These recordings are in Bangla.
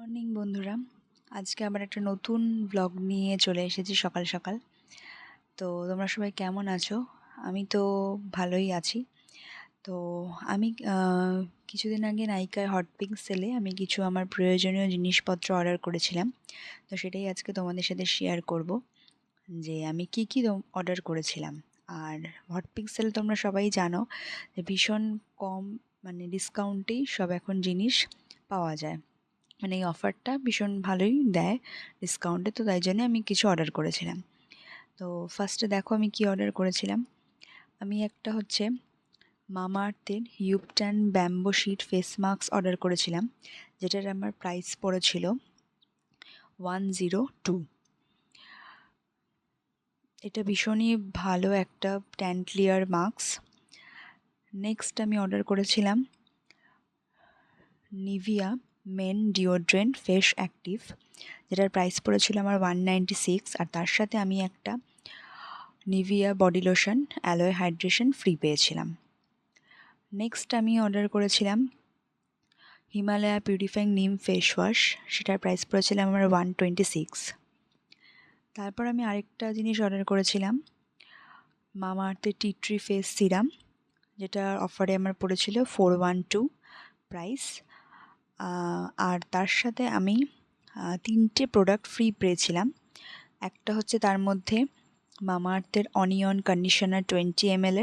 মর্নিং বন্ধুরা, আজকে আবার একটা নতুন ব্লগ নিয়ে চলে এসেছি সকাল সকাল। তো তোমরা সবাই কেমন আছো? আমি তো ভালোই আছি। তো আমি কিছুদিন আগে নাইকার হটপিঙ্ক সেলে আমি কিছু আমার প্রয়োজনীয় জিনিসপত্র অর্ডার করেছিলাম। তো সেটাই আজকে তোমাদের সাথে শেয়ার করব যে আমি কি কি অর্ডার করেছিলাম। আর হটপিঙ্ক সেল তোমরা সবাই জানো যে ভীষণ কম ডিসকাউন্টেই সব এখন জিনিস পাওয়া যায়। এই অফারটা ভীষণ ভালোই দেয় ডিসকাউন্টে, তো তাই জন্য আমি কিছু অর্ডার করেছিলাম। তো ফার্স্টে দেখো আমি কি অর্ডার করেছিলাম। আমি একটা হচ্ছে মামাআর্থের ubtan bamboo sheet face mask order করেছিলাম, যেটার আমার প্রাইস পড়েছিল 102। এটা ভীষণই ভালো একটা ট্যান ক্লিয়ার মাস্ক। নেক্সট আমি অর্ডার করেছিলাম Nivea men deodorant face active, যেটার প্রাইস পড়েছিল আমার 196, আর তার সাথে আমি একটা Nivea body lotion alloy hydration free পেয়েছিলাম। নেক্সট আমি অর্ডার করেছিলাম হিমালয়া পিউরিফাইং নিম ফেস ওয়াশ, সেটার প্রাইস পড়েছিলাম আমার 126। তারপর আমি আরেকটা জিনিস অর্ডার করেছিলাম মামাআর্থের টি ট্রি ফেস সিরাম, যেটার অফারে আমার পড়েছিল 412 প্রাইস। আর তার সাথে আমি 3টে প্রোডাক্ট ফ্রি পেয়েছিলাম। একটা হচ্ছে তার মধ্যে মামাআর্থের অনিয়ন কন্ডিশনার 20 ml,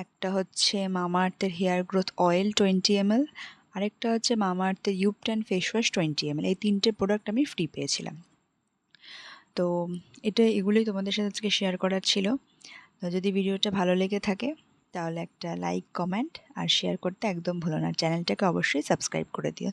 একটা হচ্ছে মামাআর্থের হেয়ার গ্রোথ অয়েল 20 ml, আরেকটা হচ্ছে মামাআর্থের ইউপট্যান ফেস ওয়াশ 20 ml। এই 3টে প্রোডাক্ট আমি ফ্রি পেয়েছিলাম। তো এগুলোই তোমাদের সাথে আজকে শেয়ার করার ছিল। তো যদি ভিডিওটা ভালো লেগে থাকে তাহলে একটা লাইক, কমেন্ট আর শেয়ার করতে একদম ভুলো না। চ্যানেলটাকে অবশ্যই সাবস্ক্রাইব করে দিও।